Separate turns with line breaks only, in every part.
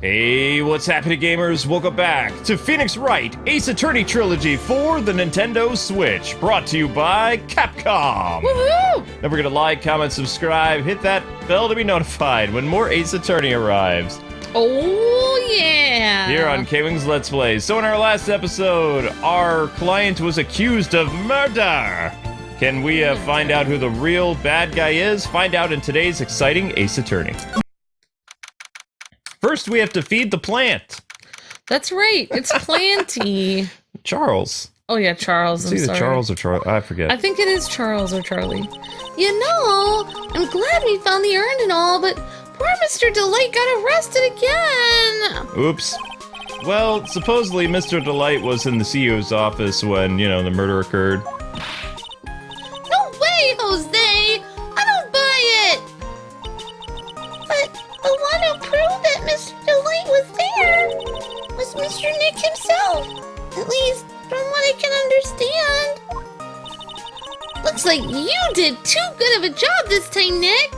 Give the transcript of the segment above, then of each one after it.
Hey, what's happening, gamers? Welcome back to Phoenix Wright Ace Attorney Trilogy for the Nintendo Switch, brought to you by Capcom.
Woohoo!
Don't forget to like, comment, subscribe, hit that bell to be notified when more Ace Attorney arrives.
Oh, yeah!
Here on KwingsLetsPlays. So in our last episode, our client was accused of murder. Can we find out who the real bad guy is? Find out in today's exciting Ace Attorney. First, we have to feed the plant.
That's right. It's Planty.
Charles.
Oh, yeah, Charles.
It's either Charles or Charlie. I forget.
I think it is Charles or Charlie. You know, I'm glad we found the urn and all, but poor Mr. Delight got arrested again.
Oops. Well, supposedly Mr. Delight was in the CEO's office when, the murder occurred.
No way, Jose! I don't buy it! But the one who proved that Mr. Delight was there was Mr. Nick himself. At least, from what I can understand. Looks like you did too good of a job this time, Nick.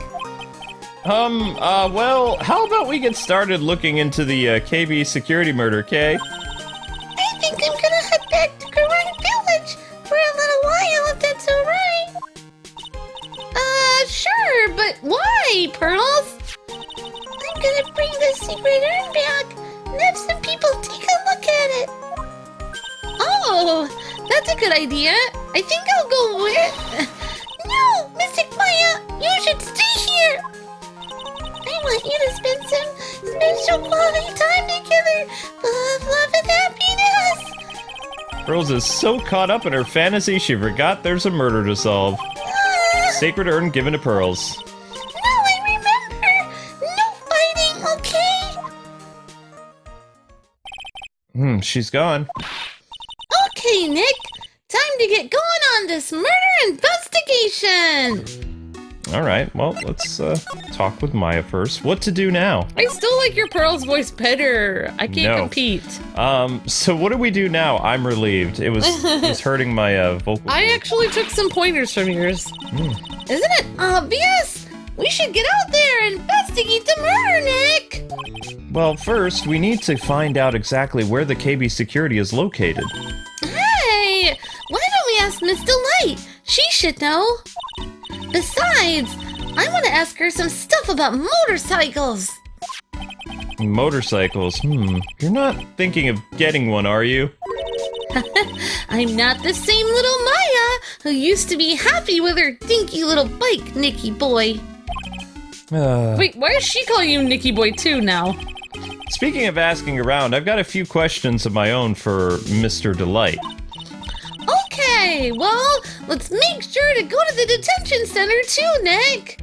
Well, how about we get started looking into the KB security murder, Kay?
I think I'm gonna head back to Confronting Village for a little while, if that's alright. Sure, but why, Pearls? I'm gonna bring the secret urn back and have some people take a look at it. Oh, that's a good idea. I think I'll go with... No, Mystic Maya, you should stay here. I want you to spend some special quality time together, full of love and happiness.
Pearls is so caught up in her fantasy she forgot there's a murder to solve. Sacred urn given to Pearls.
No, I remember. No fighting, okay?
She's gone.
Okay, Nick. Time to get going on this murder investigation.
All right, well, let's talk with Maya first. What to do now?
I still like your Pearl's voice better. I can't compete.
So what do we do now? I'm relieved. It was hurting my vocal.
I actually took some pointers from yours. Isn't it obvious? We should get out there and investigate the murder, Nick.
Well, first, we need to find out exactly where the KB security is located.
Hey, why don't we ask Miss Delight? She should know. Besides, I want to ask her some stuff about motorcycles.
Motorcycles? You're not thinking of getting one, are you?
I'm not the same little Maya who used to be happy with her dinky little bike, Nicky boy. Wait, why does she call you Nicky boy too now?
Speaking of asking around, I've got a few questions of my own for Mr. Delight.
Okay, well, let's make sure to go to the detention center too, Nick.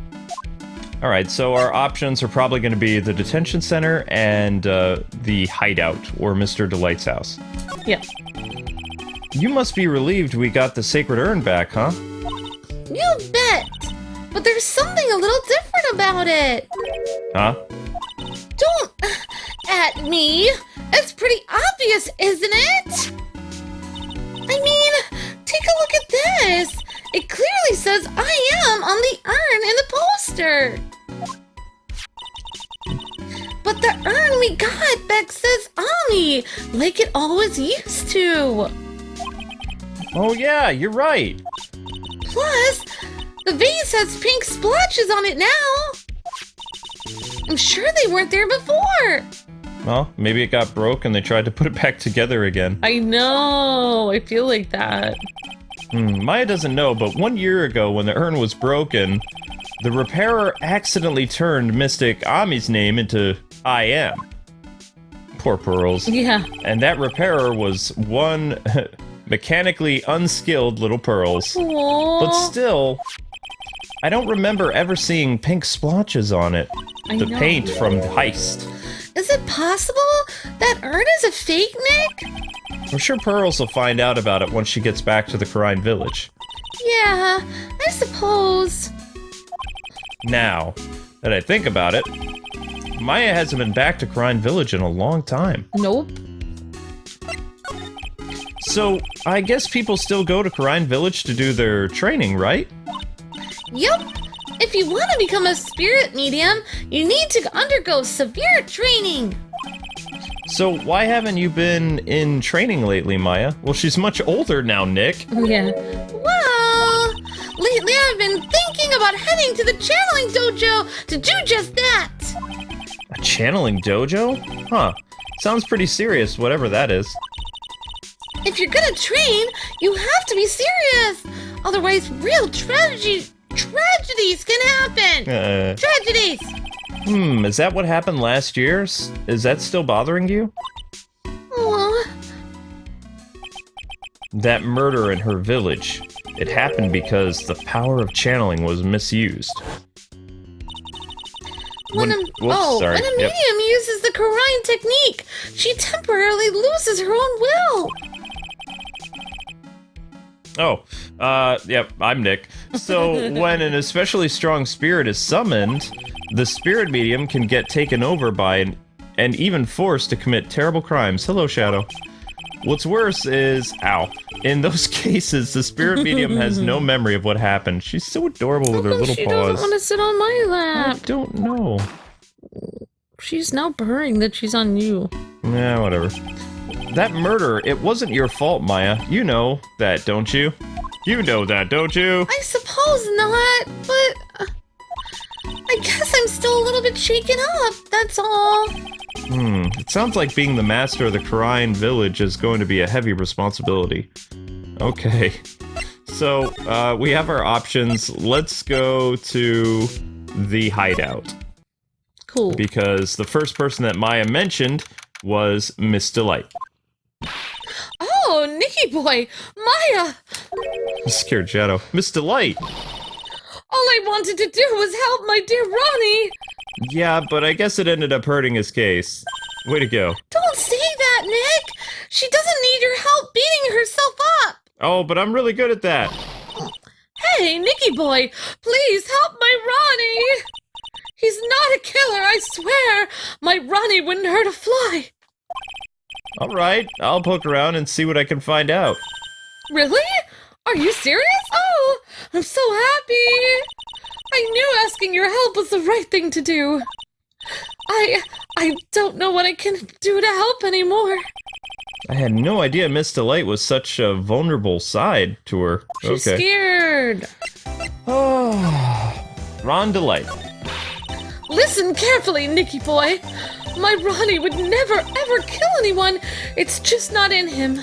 All right, so our options are probably going to be the detention center and the hideout, or Mr. Delight's house.
Yeah.
You must be relieved we got the sacred urn back, huh?
You bet. But there's something a little different about it.
Huh?
Don't at me. It's pretty obvious, isn't it? I mean, take a look at this. It clearly says I am on the urn in the poster. But the urn we got back says Ami, like it always used to.
Oh yeah, you're right.
Plus, the vase has pink splotches on it now. I'm sure they weren't there before.
Well, maybe it got broke and they tried to put it back together again.
I know, I feel like that.
Maya doesn't know, but 1 year ago when the urn was broken, the repairer accidentally turned Mystic Ami's name into I Am. Poor Pearls.
Yeah.
And that repairer was one mechanically unskilled little Pearls.
Aww.
But still, I don't remember ever seeing pink splotches on it. The paint from the heist.
Is it possible that urn is a fake, Nick?
I'm sure Pearls will find out about it once she gets back to the Karine village.
Yeah, I suppose.
Now that I think about it, Maya hasn't been back to Karine village in a long time.
Nope.
So, I guess people still go to Karine village to do their training, right?
Yep. If you want to become a spirit medium, you need to undergo severe training.
So why haven't you been in training lately, Maya? Well, she's much older now, Nick.
Yeah. Well, lately I've been thinking about heading to the channeling dojo to do just that.
A channeling dojo? Huh. Sounds pretty serious, whatever that is.
If you're gonna train, you have to be serious. Otherwise, real tragedies can happen. Tragedies.
Is that what happened last year? Is that still bothering you?
Oh.
That murder in her village. It happened because the power of channeling was misused.
When a medium uses the Karayan technique, she temporarily loses her own will.
Yep, I'm Nick. So, when an especially strong spirit is summoned, the spirit medium can get taken over by and even forced to commit terrible crimes. Hello, Shadow. What's worse is, in those cases, the spirit medium has no memory of what happened. She's so adorable with her little
she
paws.
She doesn't want to sit on my lap.
I don't know.
She's now purring that she's on you.
Yeah, whatever. That murder, it wasn't your fault, Maya. You know that, don't you? You know that, don't you?
I suppose not, but I guess I'm still a little bit shaken up, that's all.
It sounds like being the master of the Karayan village is going to be a heavy responsibility. Okay. So, we have our options. Let's go to the hideout.
Cool.
Because the first person that Maya mentioned was Miss Delight.
Oh, Nicky boy! Maya!
Scared Shadow. Miss Delight!
All I wanted to do was help my dear Ronnie!
Yeah, but I guess it ended up hurting his case. Way to go.
Don't say that, Nick! She doesn't need your help beating herself up!
Oh, but I'm really good at that.
Hey, Nicky boy! Please help my Ronnie! He's not a killer, I swear! My Ronnie wouldn't hurt a fly!
Alright, I'll poke around and see what I can find out.
Really? Are you serious? Oh, I'm so happy! I knew asking your help was the right thing to do. I don't know what I can do to help anymore.
I had no idea Miss Delight was such a vulnerable side to her.
She's scared.
Oh, Ron Delight.
Listen carefully, Nicky boy. My Ronnie would never ever kill anyone. It's just not in him.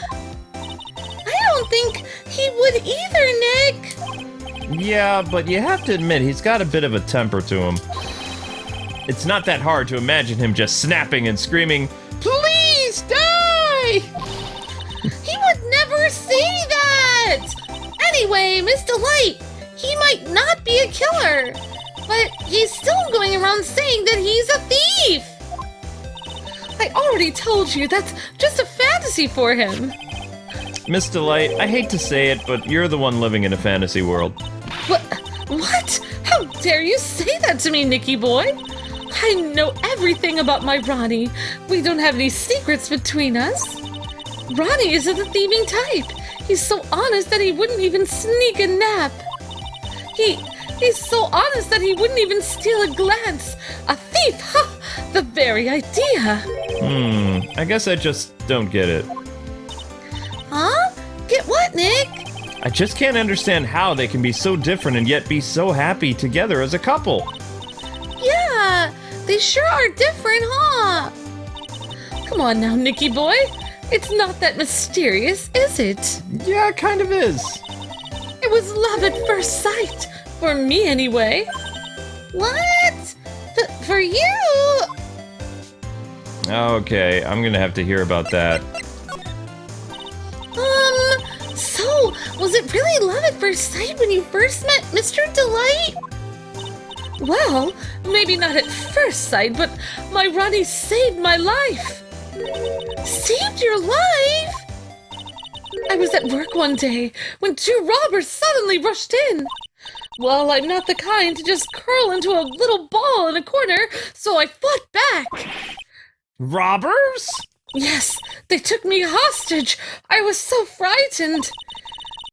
I don't think he would either, Nick.
Yeah, but you have to admit he's got a bit of a temper to him. It's not that hard to imagine him just snapping and screaming, "Please die!"
He would never say that! Anyway, Miss Delight, he might not be a killer, but he's still going around saying that he's a thief! I already told you that's just a fantasy for him.
Miss Delight, I hate to say it, but you're the one living in a fantasy world.
What? How dare you say that to me, Nicky boy? I know everything about my Ronnie. We don't have any secrets between us. Ronnie isn't the thieving type. He's so honest that he wouldn't even sneak a nap. He's so honest that he wouldn't even steal a glance. A thief, huh? The very idea.
I guess I just don't get it.
Huh? Get what, Nick?
I just can't understand how they can be so different and yet be so happy together as a couple.
Yeah, they sure are different, huh? Come on now, Nicky boy. It's not that mysterious, is it?
Yeah, it kind of is.
It was love at first sight. For me, anyway. What? For you?
Okay, I'm gonna have to hear about that.
So, was it really love at first sight when you first met Mr. Delight? Well, maybe not at first sight, but my Ronnie saved my life. Saved your life? I was at work one day when two robbers suddenly rushed in. Well, I'm not the kind to just curl into a little ball in a corner, so I fought back.
Robbers?
Yes, they took me hostage. I was so frightened.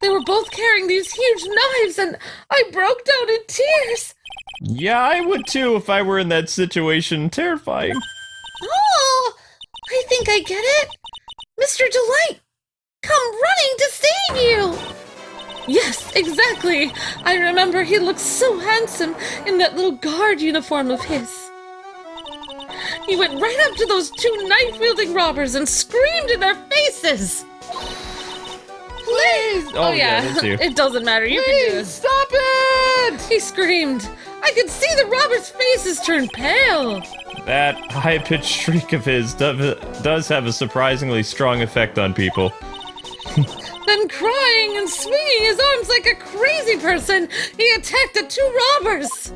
They were both carrying these huge knives, and I broke down in tears.
Yeah, I would too if I were in that situation. Terrifying.
Oh, I think I get it? Mr. Delight, come running to save you! Yes, exactly. I remember he looked so handsome in that little guard uniform of his. He went right up to those two knife-wielding robbers and screamed in their faces.
Please! Oh yeah, that's you.
It doesn't matter. You
Please,
can do it.
Stop it!
He screamed. I could see the robbers' faces turn pale.
That high-pitched shriek of his does have a surprisingly strong effect on people.
Then crying and swinging his arms like a crazy person, he attacked the two robbers.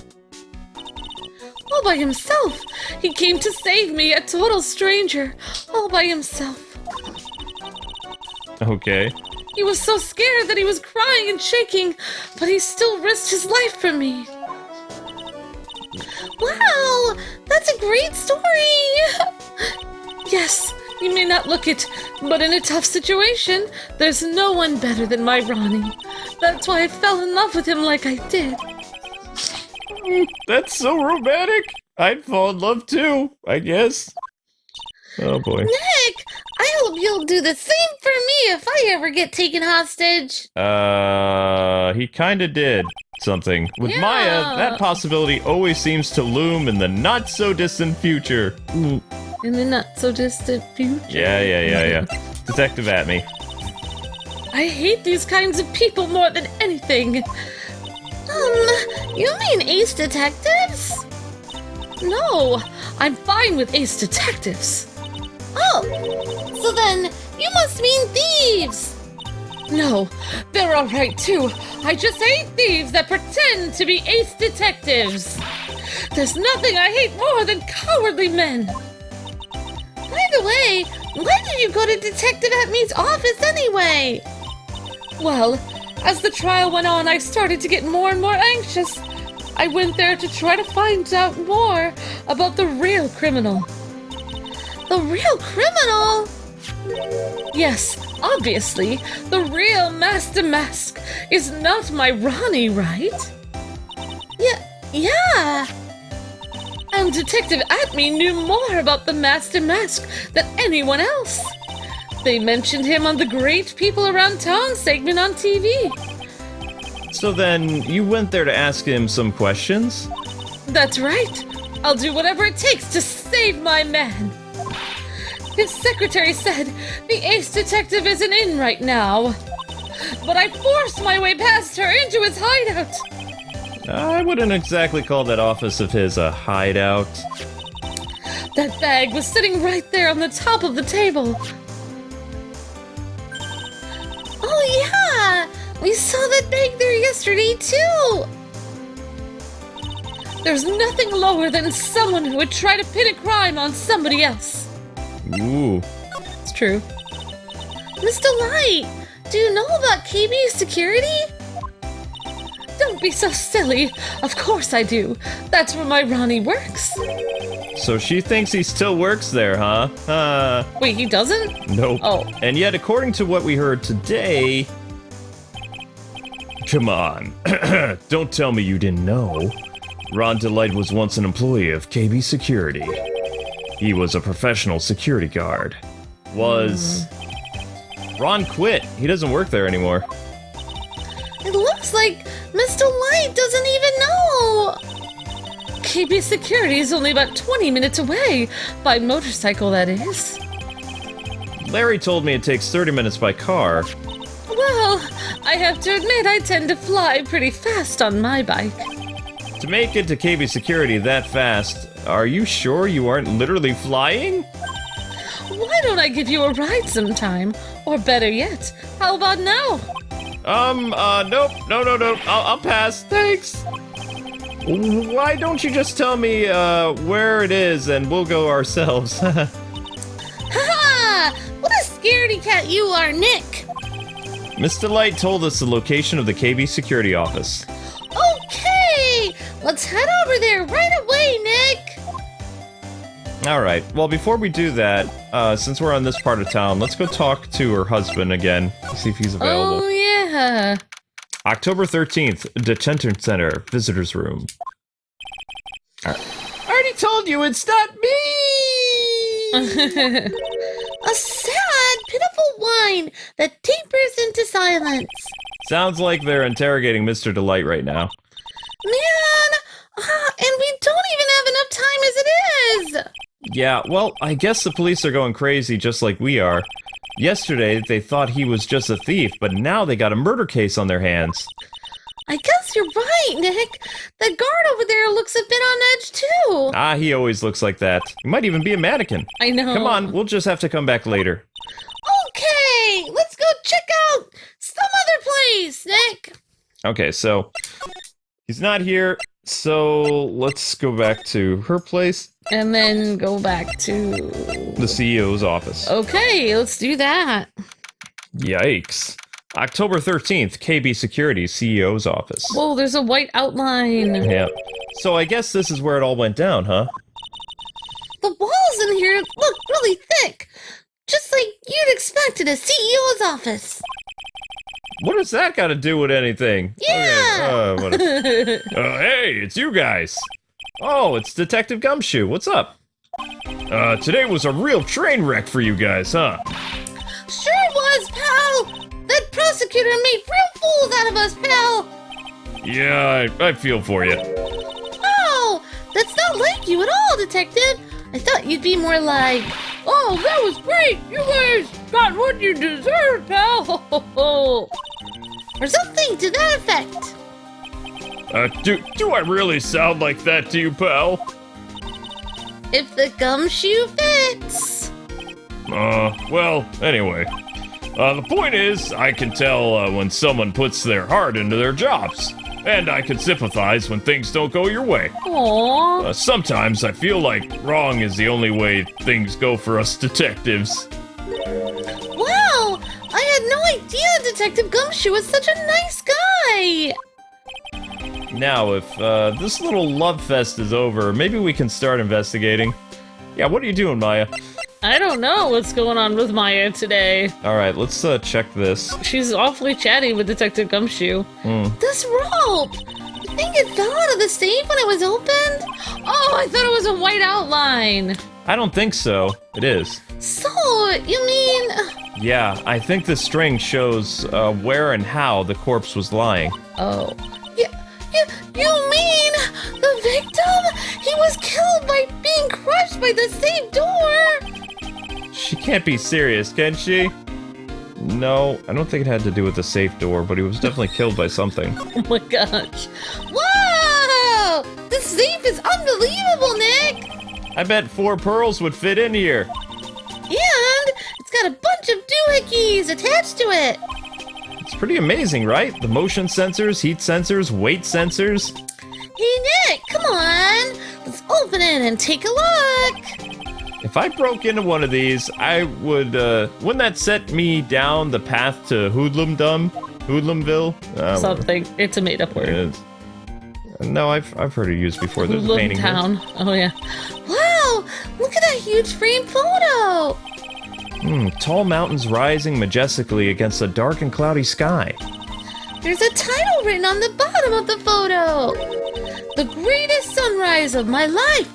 All by himself. He came to save me, a total stranger. All by himself.
Okay.
He was so scared that he was crying and shaking, but he still risked his life for me. Wow, that's a great story! Yes, you may not look it, but in a tough situation, there's no one better than my Ronnie. That's why I fell in love with him like I did.
That's so romantic! I'd fall in love too, I guess. Oh boy.
Nick, I hope you'll do the same for me if I ever get taken hostage.
He kinda did something. With
Yeah.
Maya, that possibility always seems to loom in the not-so-distant future. Ooh.
In the not-so-distant future.
Yeah. Detective at me.
I hate these kinds of people more than anything. You mean ace detectives? No, I'm fine with ace detectives. Oh, so then you must mean thieves. No, they're all right too. I just hate thieves that pretend to be ace detectives. There's nothing I hate more than cowardly men. By the way, why did you go to Detective Atme's office anyway? Well, as the trial went on, I started to get more and more anxious. I went there to try to find out more about the real criminal. The real criminal? Yes, obviously, the real Master Mask is not my Ronnie, right? Yeah. And Detective Atme knew more about the Master Mask than anyone else. They mentioned him on the Great People Around Town segment on TV.
So then, you went there to ask him some questions?
That's right. I'll do whatever it takes to save my man. His secretary said the ace detective isn't in right now. But I forced my way past her into his hideout.
I wouldn't exactly call that office of his a hideout.
That bag was sitting right there on the top of the table. Oh yeah! We saw that bag there yesterday too! There's nothing lower than someone who would try to pin a crime on somebody else.
Ooh.
It's true. Mr. Light, do you know about KB Security? Don't be so silly. Of course I do. That's where my Ronnie works.
So she thinks he still works there, huh?
Wait, he doesn't?
Nope.
Oh.
And yet, according to what we heard today... Come on. Don't tell me you didn't know. Ron Delight was once an employee of KB Security. He was a professional security guard. Ron quit. He doesn't work there anymore.
It looks like Mr. Light doesn't even know. KB Security is only about 20 minutes away, by motorcycle that is.
Larry told me it takes 30 minutes by car.
Well, I have to admit I tend to fly pretty fast on my bike.
To make it to KB Security that fast, are you sure you aren't literally flying?
Why don't I give you a ride sometime? Or better yet, how about now?
Nope. No. I'll pass. Thanks. Why don't you just tell me, where it is and we'll go ourselves?
Ha! What a scaredy cat you are, Nick!
Mr. Light told us the location of the KB Security office.
Okay! Let's head over there right away, Nick!
Alright, well before we do that, since we're on this part of town, let's go talk to her husband again, see if he's available.
Oh, yeah.
October 13th, Detention Center, Visitor's Room. I already told you it's not me!
A sad, pitiful whine that tapers into silence.
Sounds like they're interrogating Mr. Delight right now.
Man, and we don't even have enough time as it is.
Yeah, well, I guess the police are going crazy just like we are. Yesterday, they thought he was just a thief, but now they got a murder case on their hands.
I guess you're right, Nick. The guard over there looks a bit on edge, too.
Ah, he always looks like that. He might even be a mannequin.
I know.
Come on, we'll just have to come back later.
Okay, let's go check out some other place, Nick.
Okay, so he's not here, so let's go back to her place.
And then go back to
the CEO's office.
Okay, let's do that.
Yikes. October 13th, KB Security, CEO's office.
Whoa, there's a white outline.
Yeah. So I guess this is where it all went down, huh?
The walls in here look really thick. Just like you'd expect in a CEO's office.
What does that got to do with anything?
Yeah!
Okay. Hey, it's you guys. Oh, it's Detective Gumshoe. What's up? Today was a real train wreck for you guys, huh?
Sure was, pal! That prosecutor made real fools out of us, pal!
Yeah, I feel for you.
Oh, that's not like you at all, Detective. I thought you'd be more like, oh, that was great! You guys got what you deserved, pal! Or something to that effect.
Do I really sound like that to you, pal?
If the gumshoe fits.
Well, anyway. The point is, I can tell when someone puts their heart into their jobs. And I can sympathize when things don't go your way.
Aww.
Sometimes I feel like wrong is the only way things go for us detectives.
Wow! I had no idea Detective Gumshoe was such a nice guy!
Now, if this little love fest is over, maybe we can start investigating. Yeah, what are you doing, Maya?
I don't know what's going on with Maya today.
Alright, let's check this.
She's awfully chatty with Detective Gumshoe. This rope! You think it fell out of the safe when it was opened? Oh, I thought it was a white outline.
I don't think so. It is.
So, you mean...
Yeah, I think the string shows where and how the corpse was lying.
Oh. You mean the victim? He was killed by being crushed by the safe door?
She can't be serious, can she? No, I don't think it had to do with the safe door, but he was definitely killed by something.
Oh my gosh. Whoa! This safe is unbelievable, Nick!
I bet 4 pearls would fit in here.
And it's got a bunch of doohickeys attached to it.
It's pretty amazing, right? The motion sensors, heat sensors, weight sensors.
Hey, Nick, come on. Let's open it and take a look.
If I broke into one of these, I would, wouldn't that set me down the path to Hoodlumville?
Something. It's a made-up word.
No, I've heard it used before. There's a painting
Town. Here. Oh, yeah. Wow, look at that huge framed photo.
Tall mountains rising majestically against a dark and cloudy sky.
There's a title written on the bottom of the photo. The greatest sunrise of my life.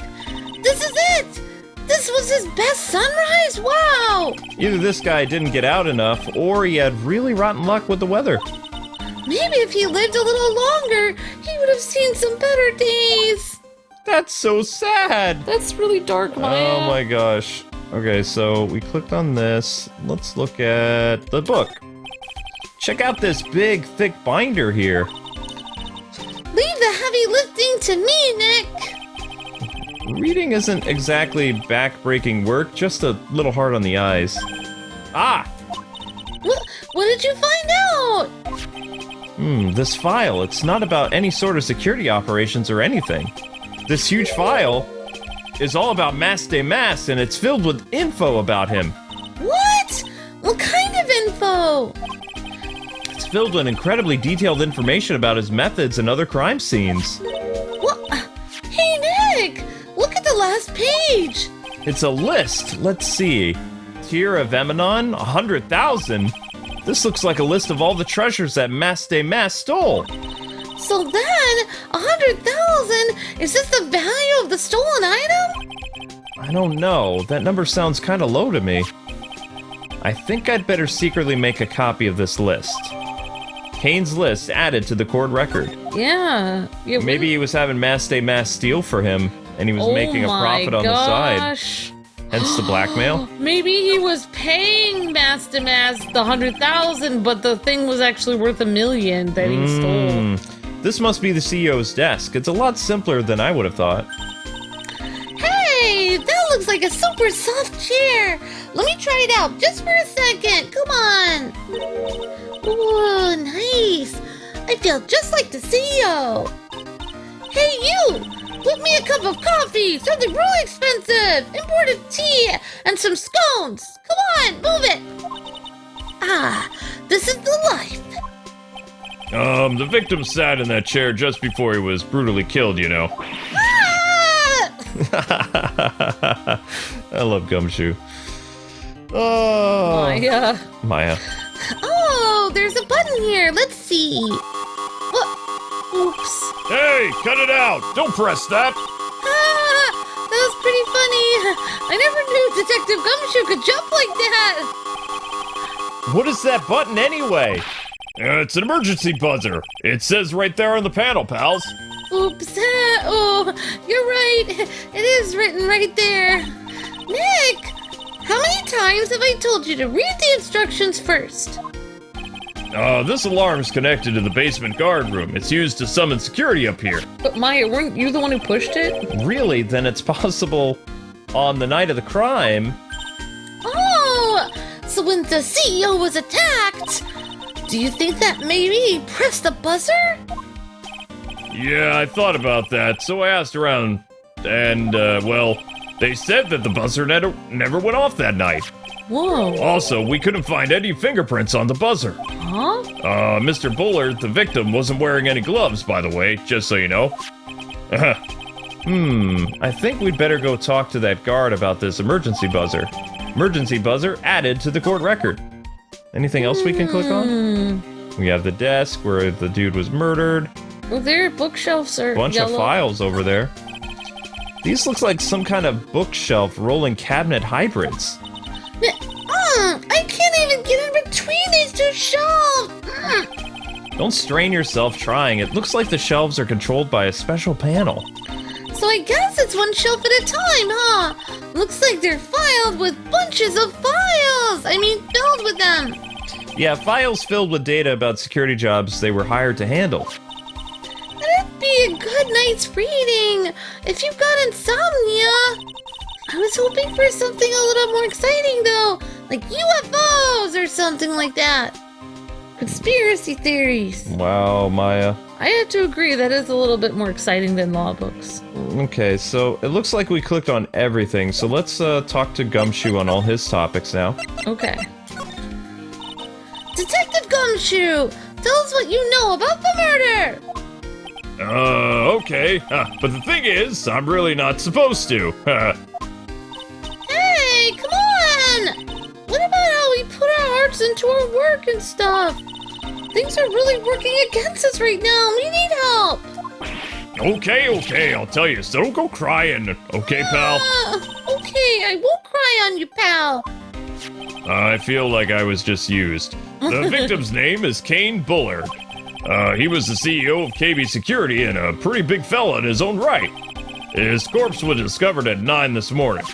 This is it. This was his best sunrise? Wow!
Either this guy didn't get out enough, or he had really rotten luck with the weather.
Maybe if he lived a little longer, he would have seen some better days.
That's so sad.
That's really dark, Maya.
Oh my gosh. Okay, so we clicked on this. Let's look at the book. Check out this big, thick binder here.
Leave the heavy lifting to me, Nick.
Reading isn't exactly back-breaking work, just a little hard on the eyes. Ah!
What did you find out?
This file, it's not about any sort of security operations or anything. This huge file is all about Mas de Mas, and it's filled with info about him.
What? What kind of info?
It's filled with incredibly detailed information about his methods and other crime scenes.
What? Hey, Nick! Look at the last page!
It's a list. Let's see. Tier of Eminon, 100,000. This looks like a list of all the treasures that Mas de Mas stole.
So then, 100,000? Is this the value of the stolen item?
I don't know. That number sounds kind of low to me. I think I'd better secretly make a copy of this list. Kane's list added to the court record.
Yeah.
Maybe he was having mass day mass steal for him, and he was making a profit on the side. Hence the blackmail.
Maybe he was paying Mass to Mass the 100,000, but the thing was actually worth $1 million that he stole.
This must be the CEO's desk. It's a lot simpler than I would have thought.
Hey, that looks like a super soft chair. Let me try it out just for a second. Come on. Ooh, nice. I feel just like the CEO. Hey, you. Whip me a cup of coffee, something really expensive, imported tea, and some scones. Come on, move it. Ah, this is the life.
The victim sat in that chair just before he was brutally killed, you know.
Ah!
I love Gumshoe. Oh, Maya.
Oh, there's a button here. Let's see. Oops.
Hey, cut it out! Don't press that!
Ah, that was pretty funny. I never knew Detective Gumshoe could jump like that.
What is that button anyway? It's an emergency buzzer. It says right there on the panel, pals.
Oops. Oh, you're right. It is written right there. Nick, how many times have I told you to read the instructions first?
This alarm's connected to the basement guard room. It's used to summon security up here.
But Maya, weren't you the one who pushed it?
Really? Then it's possible on the night of the crime.
Oh, so when the CEO was attacked, do you think that maybe he pressed the buzzer?
Yeah, I thought about that, so I asked around, and, well, they said that the buzzer never went off that night.
Whoa.
Also, we couldn't find any fingerprints on the buzzer.
Huh?
Mr. Bullard, the victim, wasn't wearing any gloves, by the way, just so you know. I think we'd better go talk to that guard about this emergency buzzer. Emergency buzzer added to the court record. Anything else we can click on? We have the desk where the dude was murdered.
Well, their bookshelves are
Bunch
yellow.
of files over there. These looks like some kind of bookshelf rolling cabinet hybrids.
I can't even get in between these two shelves.
Don't strain yourself trying. It looks like the shelves are controlled by a special panel.
So I guess it's one shelf at a time, huh? Looks like they're filed with bunches of files. I mean, filled with them.
Yeah, files filled with data about security jobs they were hired to handle.
That'd be a good night's reading. If you've got insomnia. I was hoping for something a little more exciting, though. Like UFOs or something like that. Conspiracy theories.
Wow, Maya.
I have to agree, that is a little bit more exciting than law books.
Okay, so it looks like we clicked on everything, so let's talk to Gumshoe on all his topics now.
Okay. Detective Gumshoe, tell us what you know about the murder!
Okay. But the thing is, I'm really not supposed to.
Hey, come on! What about how we put our hearts into our work and stuff? Things are really working against us right now. We need help.
Okay, I'll tell you. So don't go crying. Okay, pal?
Okay, I won't cry on you, pal.
I feel like I was just used. The victim's name is Kane Bullard. He was the CEO of KB Security and a pretty big fella in his own right. His corpse was discovered at 9 this morning.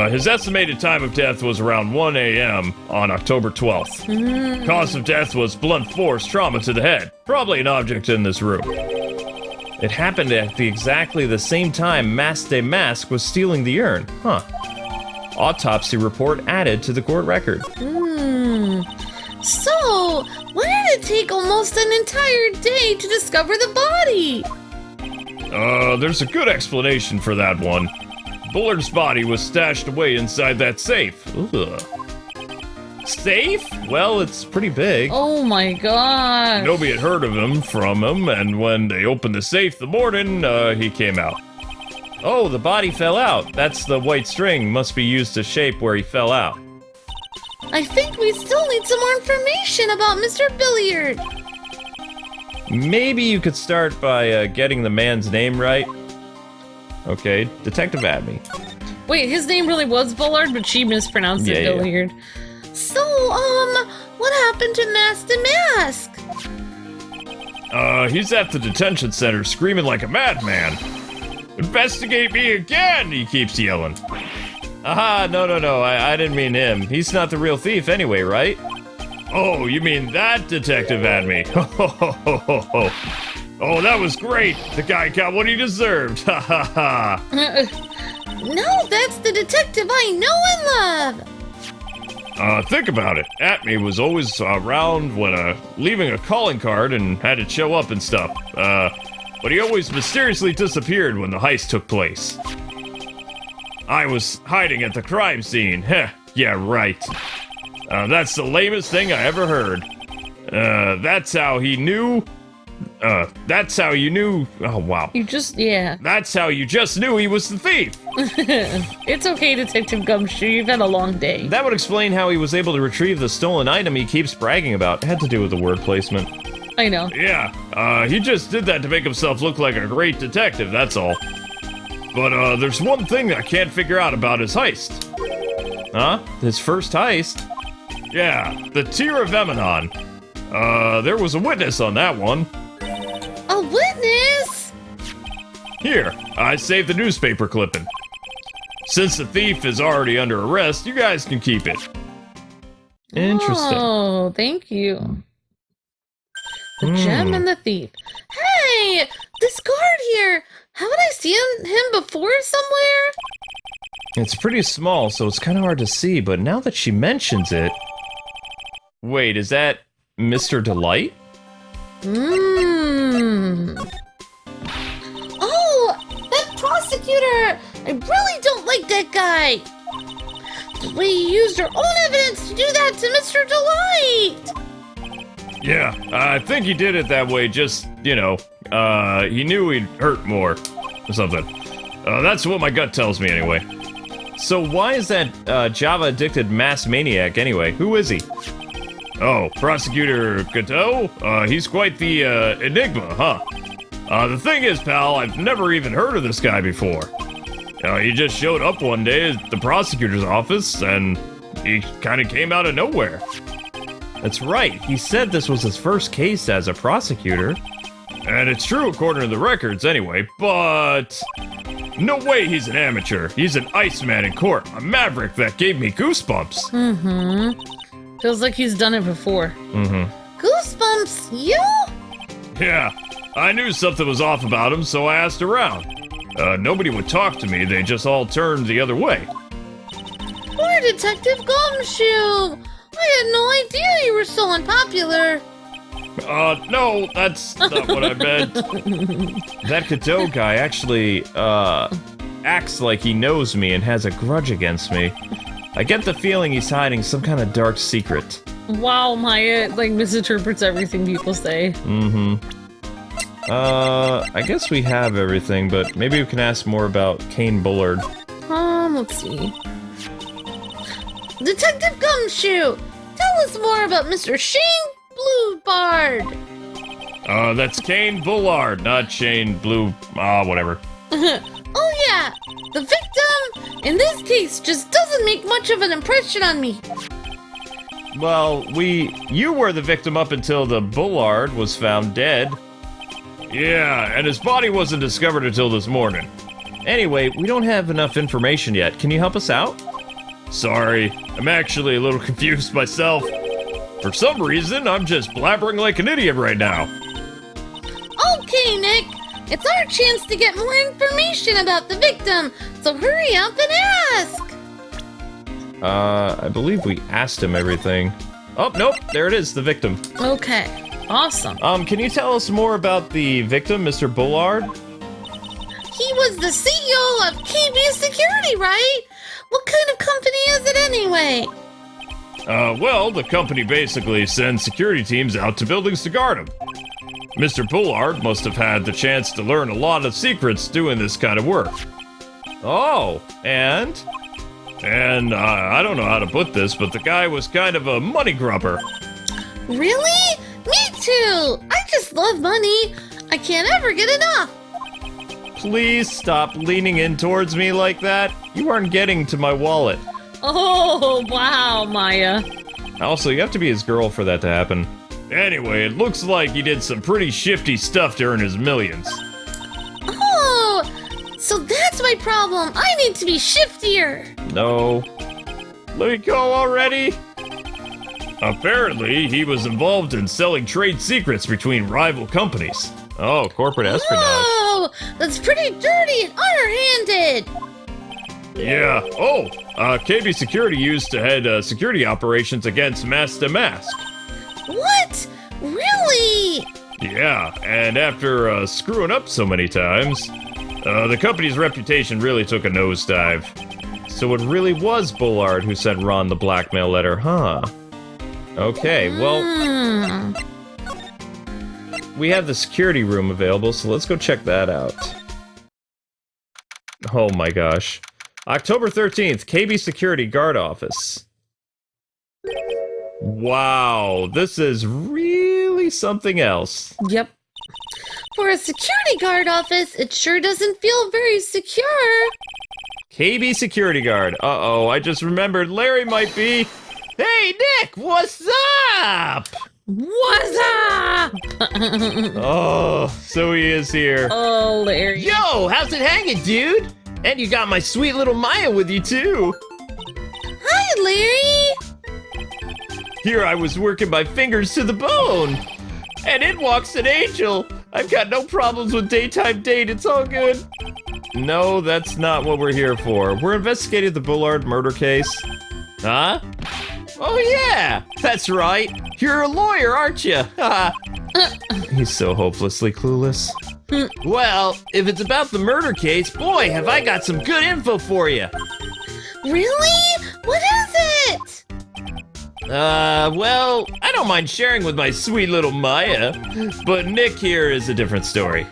His estimated time of death was around 1 a.m. on October 12th. Cause of death was blunt force trauma to the head, probably an object in this room. It happened at exactly the same time Mask de Mask was stealing the urn. Autopsy report added to the court record.
So, why did it take almost an entire day to discover the body?
There's a good explanation for that one. Bullard's body was stashed away inside that safe. Ugh. Safe? Well, it's pretty big.
Oh my god.
Nobody had heard of him from him, and when they opened the safe the morning, he came out. Oh, the body fell out. That's the white string must be used to shape where he fell out.
I think we still need some more information about Mr. Billiard.
Maybe you could start by getting the man's name right. Okay, Detective Abney.
Wait, his name really was Bullard, but she mispronounced it Billiard. So, what happened to Mask to Mask?
He's at the detention center screaming like a madman. Investigate me again, he keeps yelling. Aha, no, I didn't mean him. He's not the real thief anyway, right? Oh, you mean that detective had me? Oh, that was great. The guy got what he deserved. Ha ha ha.
No, that's the detective I know and love.
Think about it. Atme was always around when leaving a calling card and had it show up and stuff. But he always mysteriously disappeared when the heist took place. I was hiding at the crime scene. Heh, yeah, right. That's the lamest thing I ever heard. That's how he knew. That's how you knew. Oh, wow. That's how you just knew he was the thief.
It's okay, Detective Gumshoe. You've had a long day.
That would explain how he was able to retrieve the stolen item he keeps bragging about. It had to do with the word placement.
I know.
Yeah, he just did that to make himself look like a great detective, that's all. But, there's one thing I can't figure out about his heist. Huh? His first heist? Yeah, the Tear of Emanon. There was a witness on that one.
A witness?
Here, I saved the newspaper clipping. Since the thief is already under arrest, you guys can keep it. Interesting.
Oh, thank you. The gem and the thief. Hey, this guard here. Haven't I seen him before somewhere?
It's pretty small, so it's kind of hard to see, but now that she mentions it... Wait, is that Mr. Delight?
Oh, that prosecutor! I really don't like that guy! The way he used her own evidence to do that to Mr. Delight!
Yeah, I think he did it that way just, you know, he knew he'd hurt more, or something. That's what my gut tells me anyway. So why is that, Java-addicted mass maniac anyway? Who is he? Oh, Prosecutor Cato? He's quite the, enigma, huh? The thing is, pal, I've never even heard of this guy before. He just showed up one day at the prosecutor's office, and he kind of came out of nowhere. That's right, he said this was his first case as a prosecutor. And it's true according to the records anyway, but... No way he's an amateur. He's an Iceman in court, a maverick that gave me goosebumps.
Feels like he's done it before. Goosebumps, you?
Yeah, I knew something was off about him, so I asked around. Nobody would talk to me, they just all turned the other way.
Poor Detective Gumshoe! I had no idea you were so unpopular.
No, that's not what I meant. That Cadeau guy actually, acts like he knows me and has a grudge against me. I get the feeling he's hiding some kind of dark secret.
Wow, Maya, like, misinterprets everything people say.
I guess we have everything, but maybe we can ask more about Kane Bullard.
Let's see. Detective Gumshoe, tell us more about Mr. Shane Bluebard.
That's Kane Bullard, not Shane Blue... whatever.
Oh yeah, the victim in this case just doesn't make much of an impression on me.
Well, you were the victim up until the Bullard was found dead. Yeah, and his body wasn't discovered until this morning. Anyway, we don't have enough information yet. Can you help us out? Sorry, I'm actually a little confused myself. For some reason, I'm just blabbering like an idiot right now.
Okay, Nick. It's our chance to get more information about the victim, so hurry up and ask!
I believe we asked him everything. Oh, nope, there it is, the victim.
Okay, awesome.
Can you tell us more about the victim, Mr. Bullard?
He was the CEO of KB Security, right? What kind of company is it anyway?
Well, the company basically sends security teams out to buildings to guard them. Mr. Bullard must have had the chance to learn a lot of secrets doing this kind of work. Oh, and? And, I don't know how to put this, but the guy was kind of a money grubber.
Really? Me too! I just love money! I can't ever get enough!
Please stop leaning in towards me like that. You aren't getting to my wallet.
Oh, wow, Maya.
Also, you have to be his girl for that to happen. Anyway, it looks like he did some pretty shifty stuff to earn his millions.
Oh, so that's my problem. I need to be shiftier.
No. Let me go already. Apparently, he was involved in selling trade secrets between rival companies. Oh, corporate espionage.
Oh, that's pretty dirty and underhanded.
Yeah. Oh, KB Security used to head security operations against Mask to Mask.
What? Really?
Yeah, and after screwing up so many times, the company's reputation really took a nosedive. So it really was Bullard who sent Ron the blackmail letter, huh? Okay, well, we have the security room available, so let's go check that out. Oh my gosh. October 13th, KB Security Guard Office. Wow, this is really something else.
Yep. For a security guard office, it sure doesn't feel very secure.
KB Security Guard. Uh-oh, I just remembered Larry might be... Hey, Nick, what's up?
What's up?
Oh, so he is here.
Oh, Larry.
Yo, how's it hanging, dude? And you got my sweet little Maya with you, too.
Hi, Larry.
Here I was working my fingers to the bone. And in walks an angel. I've got no problems with daytime date. It's all good. No, that's not what we're here for. We're investigating the Bullard murder case. Huh? Oh, yeah. That's right. You're a lawyer, aren't you? He's so hopelessly clueless. Well, if it's about the murder case, boy, have I got some good info for you.
Really? What is it?
Well, I don't mind sharing with my sweet little Maya, but Nick here is a different story.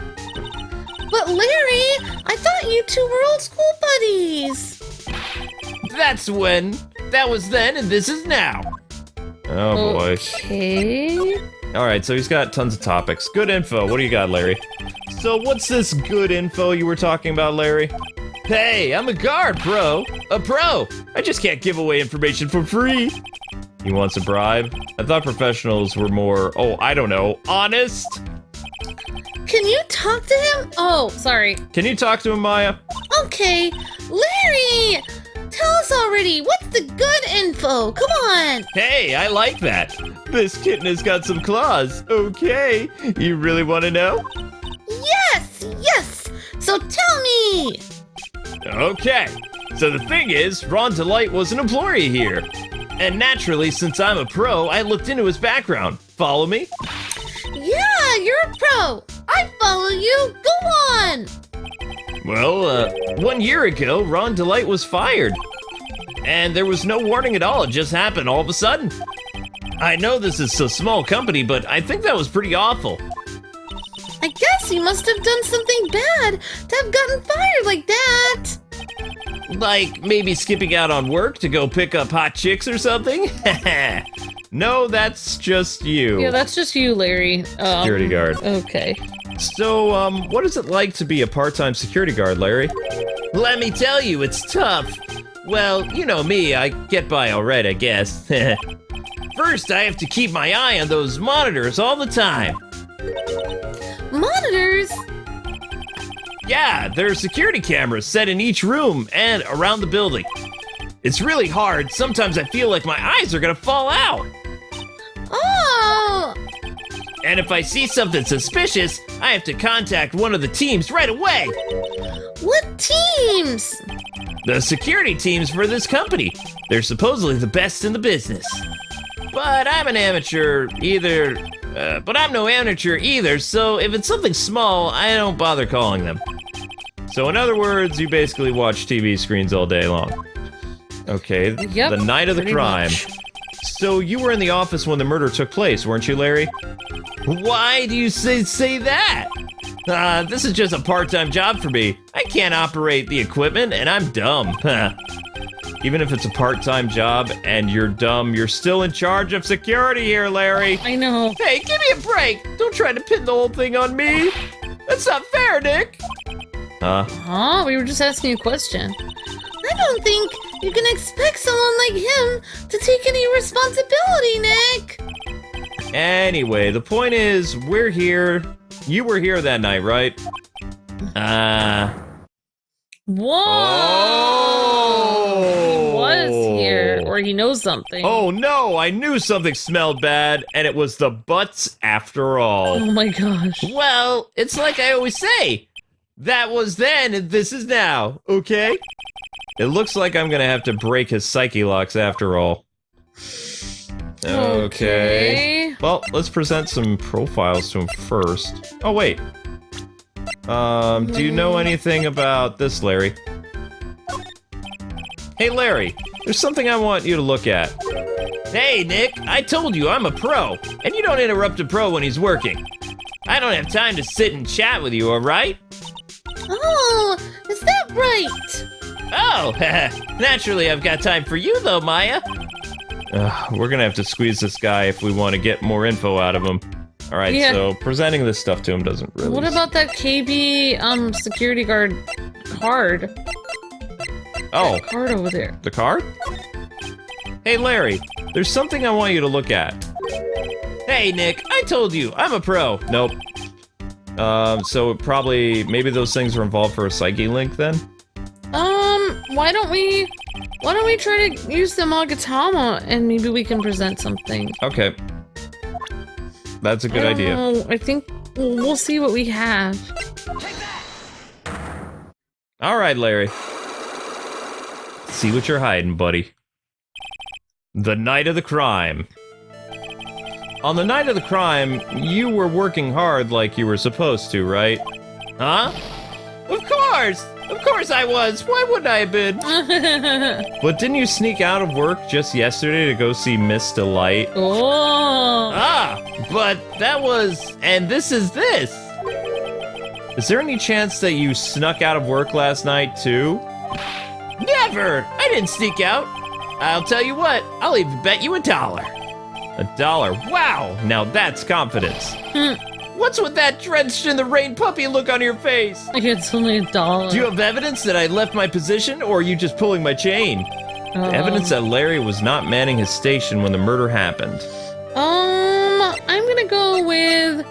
But Larry, I thought you two were old school buddies.
That's when. That was then, and this is now. Oh, boy.
Okay.
All right, so he's got tons of topics. Good info. What do you got, Larry? So what's this good info you were talking about, Larry? Hey, I'm a guard, bro. A pro. I just can't give away information for free. He wants a bribe? I thought professionals were more, oh, I don't know, honest?
Can you talk to him? Oh, sorry.
Can you talk to him, Maya?
Okay. Larry! Tell us already. What's the good info? Come on.
Hey, I like that. This kitten has got some claws. Okay. You really want to know?
Yes. So tell me.
Okay. So the thing is, Ron Delight was an employee here. And naturally, since I'm a pro, I looked into his background. Follow me?
Yeah, you're a pro. I follow you. Go on.
Well, 1 year ago, Ron Delight was fired. And there was no warning at all. It just happened all of a sudden. I know this is a small company, but I think that was pretty awful.
I guess he must have done something bad to have gotten fired like that.
Like maybe skipping out on work to go pick up hot chicks or something? No, that's just you.
Yeah, that's just you, Larry.
Security guard.
Okay.
So, what is it like to be a part-time security guard, Larry? Let me tell you, it's tough. Well, you know me, I get by all right, I guess. First, I have to keep my eye on those monitors all the time.
Monitors?
Yeah, there are security cameras set in each room and around the building. It's really hard. Sometimes I feel like my eyes are gonna fall out.
Oh!
And if I see something suspicious, I have to contact one of the teams right away.
What teams?
The security teams for this company. They're supposedly the best in the business. But I'm an amateur but I'm no amateur either, so if it's something small, I don't bother calling them. So in other words, you basically watch TV screens all day long. Okay,
Yep,
the night of the crime.
much.
So you were in the office when the murder took place, weren't you, Larry? Why do you say that? This is just a part-time job for me. I can't operate the equipment, and I'm dumb. Even if it's a part-time job and you're dumb, you're still in charge of security here, Larry.
I know.
Hey, give me a break. Don't try to pin the whole thing on me. That's not fair, Nick.
Huh? We were just asking you a question. I don't think you can expect someone like him to take any responsibility, Nick.
Anyway, the point is, we're here. You were here that night, right?
Whoa!
Oh!
He was here, or he knows something.
Oh no, I knew something smelled bad, and it was the Butz after all.
Oh my gosh.
Well, it's like I always say. That was then, and this is now, okay? It looks like I'm gonna have to break his psyche locks after all. Okay. Well, let's present some profiles to him first. Oh, wait. Do you know anything about this, Larry? Hey, Larry, there's something I want you to look at. Hey, Nick, I told you I'm a pro, and you don't interrupt a pro when he's working. I don't have time to sit and chat with you, alright?
Oh, is that right?
Oh, naturally I've got time for you though, Maya. We're gonna have to squeeze this guy if we want to get more info out of him. Alright,
Yeah.
so presenting this stuff to him doesn't really...
What about that KB security guard card?
Oh,
That card over there.
the card? Hey, Larry, there's something I want you to look at. Hey, Nick, I told you, I'm a pro. Nope. So maybe those things are involved for a psyche link then?
Why don't we try to use the Magatama and maybe we can present something?
Okay. That's a good idea.
I think we'll see what we have.
Alright, Larry. See what you're hiding, buddy. The night of the crime. On the night of the crime, you were working hard like you were supposed to, right? Huh? Of course! Of course I was! Why wouldn't I have been? But didn't you sneak out of work just yesterday to go see Miss Delight?
Oh!
Ah! But that was... and this is this! Is there any chance that you snuck out of work last night, too? Never! I didn't sneak out! I'll tell you what, I'll even bet you $1. $1? Wow! Now that's confidence. What's with that drenched in the rain puppy look on your face?
It's only $1.
Do you have evidence that I left my position, or are you just pulling my chain? Evidence that Larry was not manning his station when the murder happened.
I'm gonna go with...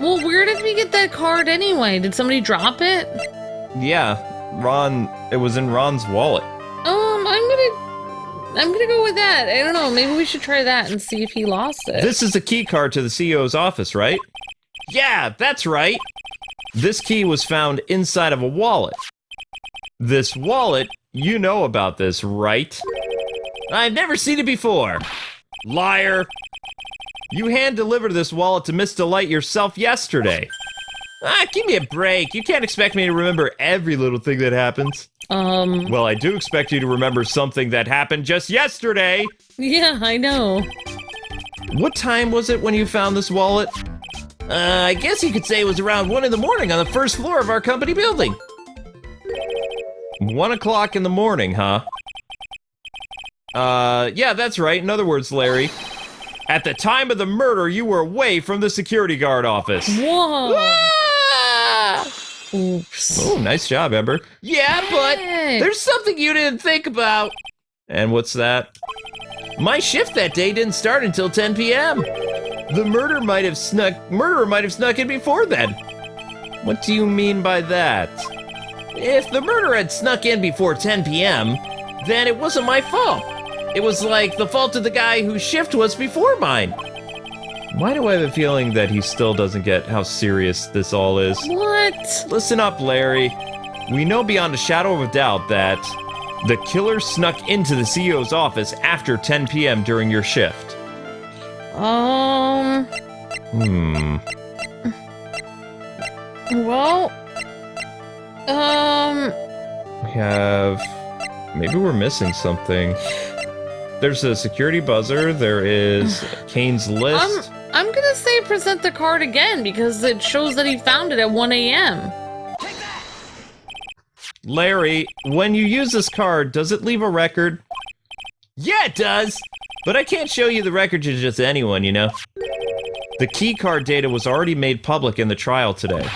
Well, where did we get that card anyway? Did somebody drop it?
Yeah, Ron, it was in Ron's wallet.
I'm gonna go with that. I don't know, maybe we should try that and see if he lost it.
This is the key card to the CEO's office, right? Yeah, that's right. This key was found inside of a wallet. This wallet, you know about this, right? I've never seen it before. Liar. You hand-delivered this wallet to Miss Delight yourself yesterday. Give me a break. You can't expect me to remember every little thing that happens. Well, I do expect you to remember something that happened just yesterday.
Yeah, I know.
What time was it when you found this wallet? I guess you could say it was around 1 in the morning on the first floor of our company building. 1 o'clock in the morning, huh? Yeah, that's right. In other words, Larry, at the time of the murder, you were away from the security guard office.
Whoa.
Ah!
Oops.
Oh, nice job, Ember. Yeah, but there's something you didn't think about. And what's that? My shift that day didn't start until 10 p.m. The murderer might have snuck in before then. What do you mean by that? If the murderer had snuck in before 10 p.m., then it wasn't my fault. It was like the fault of the guy whose shift was before mine. Why do I have a feeling that he still doesn't get how serious this all is?
What?
Listen up, Larry. We know beyond a shadow of a doubt that the killer snuck into the CEO's office after 10 p.m. during your shift.
Well,
We have... maybe we're missing something. There's a security buzzer, there is Kane's list.
I'm gonna say present the card again because it shows that he found it at 1 a.m.
Larry, when you use this card, does it leave a record? Yeah, it does! But I can't show you the record to just anyone, you know? The key card data was already made public in the trial today.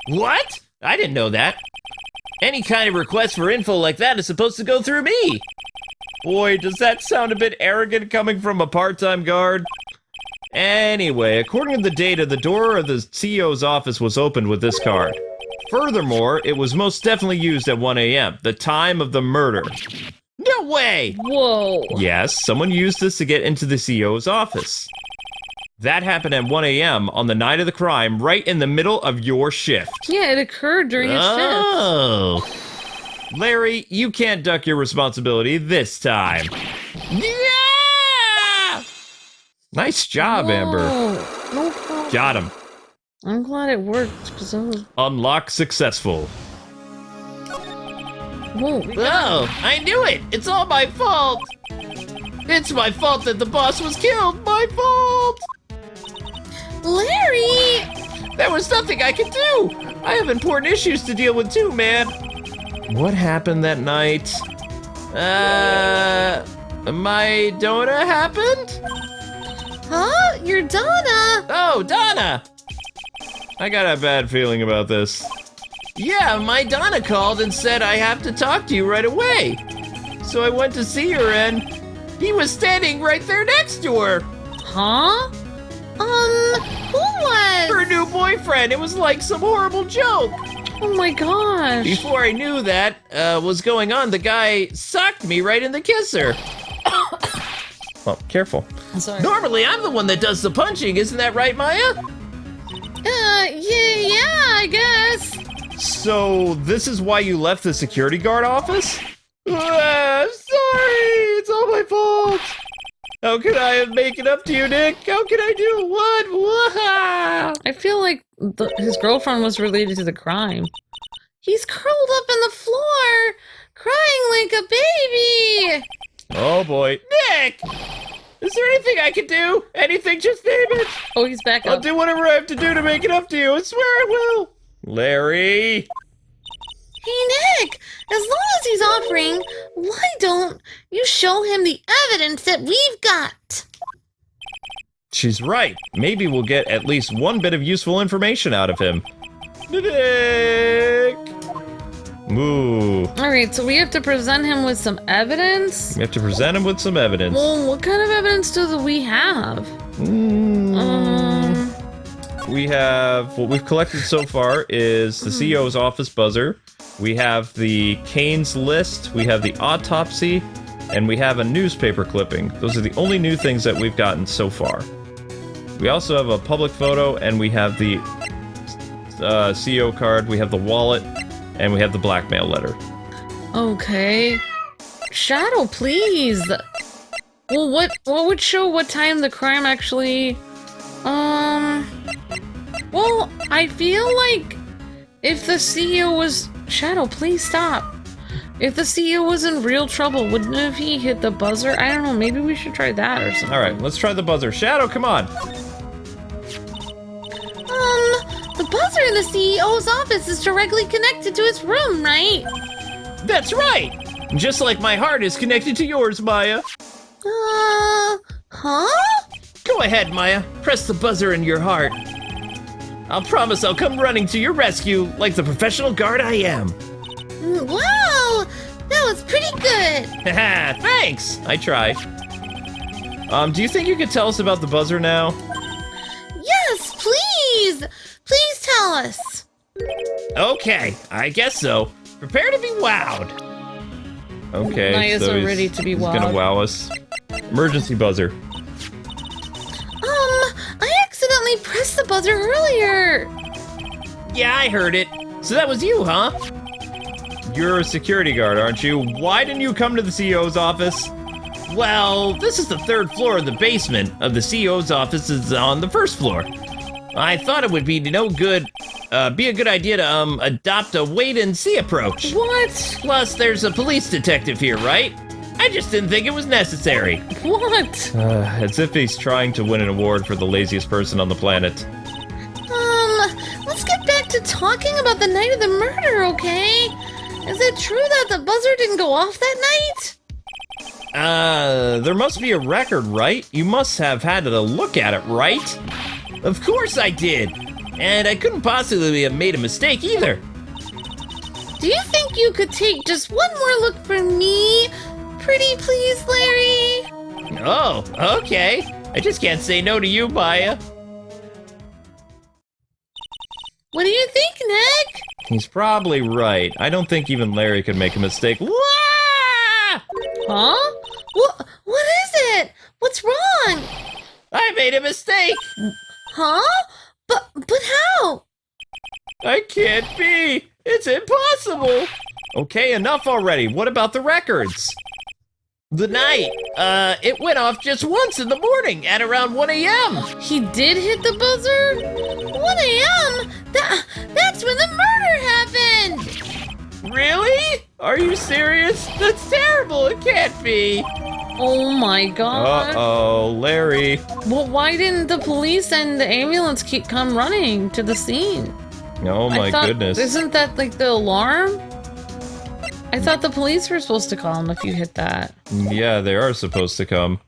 What? I didn't know that. Any kind of request for info like that is supposed to go through me. Boy, does that sound a bit arrogant coming from a part-time guard. Anyway, according to the data, the door of the CEO's office was opened with this card. Furthermore, it was most definitely used at 1 a.m., the time of the murder. No way!
Whoa.
Yes, someone used this to get into the CEO's office. That happened at 1 a.m. on the night of the crime, right in the middle of your shift.
Yeah, it occurred during his shift.
Oh. Larry, you can't duck your responsibility this time. Yeah! Nice job, Amber.
No problem.
Got him.
I'm glad it worked, because I was...
Unlock successful.
Whoa.
Oh, I knew it! It's all my fault! It's my fault that the boss was killed! My fault!
Larry!
There was nothing I could do! I have important issues to deal with too, man. What happened that night? My Donna happened?
Huh? You're Donna?
Oh, Donna! I got a bad feeling about this. Yeah, my Donna called and said I have to talk to you right away. So I went to see her and he was standing right there next to her.
Huh? Who was?
Her new boyfriend. It was like some horrible joke.
Oh my gosh.
Before I knew that was going on, the guy socked me right in the kisser. Oh, careful.
I'm sorry.
Normally, I'm the one that does the punching. Isn't that right, Maya?
Yeah, I guess.
So, this is why you left the security guard office? Sorry, it's all my fault. How could I have made it up to you, Nick? How could I do what?
I feel like his girlfriend was related to the crime. He's curled up in the floor, crying like a baby.
Oh boy. Nick! Is there anything I can do? Anything, just name it.
Oh, he's back up.
I'll do whatever I have to do to make it up to you. I swear I will. Larry.
Hey, Nick, as long as he's offering, why don't you show him the evidence that we've got?
She's right. Maybe we'll get at least one bit of useful information out of him. Nick. Ooh.
All right, so we have to present him with some evidence?
We have to present him with some evidence.
Well, what kind of evidence do we have?
We have, what we've collected so far is the CEO's office buzzer. We have the Kane's list, we have the autopsy, and we have a newspaper clipping. Those are the only new things that we've gotten so far. We also have a public photo, and we have the CEO card, we have the wallet, and we have the blackmail letter.
Okay. Shadow, please. Well, what would show what time the crime actually... Well, I feel like if the CEO was... Shadow, please stop. If the CEO was in real trouble, wouldn't have he hit the buzzer? I don't know, maybe we should try that or something.
Alright, let's try the buzzer. Shadow, come on!
The buzzer in the CEO's office is directly connected to his room, right?
That's right! Just like my heart is connected to yours, Maya.
Huh?
Go ahead, Maya. Press the buzzer in your heart. I'll promise I'll come running to your rescue like the professional guard I am.
Wow! That was pretty good!
Haha, thanks! I try. Do you think you could tell us about the buzzer now?
Yes, please! Please tell us!
Okay, I guess so. Prepare to be wowed. Okay,
Maya's
so
ready to be
he's
wowed.
gonna wow us. Emergency buzzer.
I accidentally pressed the buzzer earlier!
Yeah, I heard it. So that was you, huh? You're a security guard, aren't you? Why didn't you come to the CEO's office? Well, this is the third floor of the basement of the CEO's office is on the first floor. I thought it would be be a good idea to adopt a wait-and-see approach.
What?
Plus, there's a police detective here, right? I just didn't think it was necessary.
What?
As if he's trying to win an award for the laziest person on the planet.
Let's get back to talking about the night of the murder, okay? Is it true that the buzzer didn't go off that night?
There must be a record, right? You must have had a look at it, right? Of course I did! And I couldn't possibly have made a mistake either.
Do you think you could take just one more look for me? Pretty please, Larry?
Oh, okay. I just can't say no to you, Maya.
What do you think, Nick?
He's probably right. I don't think even Larry could make a mistake. Wah!
Huh? What is it? What's wrong?
I made a mistake!
Huh? But how?
I can't be! It's impossible! Okay, enough already. What about the records? The night. It went off just once in the morning at around 1 a.m.
He did hit the buzzer? 1 a.m.? That's when the murder happened!
Really? Are you serious? That's terrible. It can't be.
Oh my god.
Uh-oh, Larry.
Well, why didn't the police and the ambulance come running to the scene?
Oh my goodness.
Isn't that like the alarm? I thought the police were supposed to call him if you hit that.
Yeah, they are supposed to come.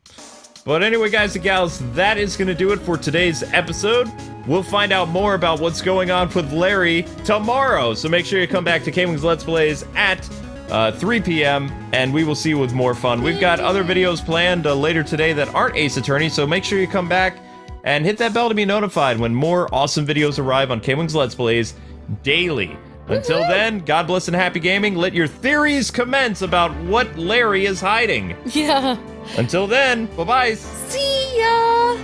But anyway, guys and gals, that is going to do it for today's episode. We'll find out more about what's going on with Larry tomorrow. So make sure you come back to KwingsLetsPlays at 3 p.m. and we will see you with more fun. We've got other videos planned later today that aren't Ace Attorney, so make sure you come back and hit that bell to be notified when more awesome videos arrive on KwingsLetsPlays daily. Until then, God bless and happy gaming. Let your theories commence about what Larry is hiding.
Yeah.
Until then, bye-bye.
See ya!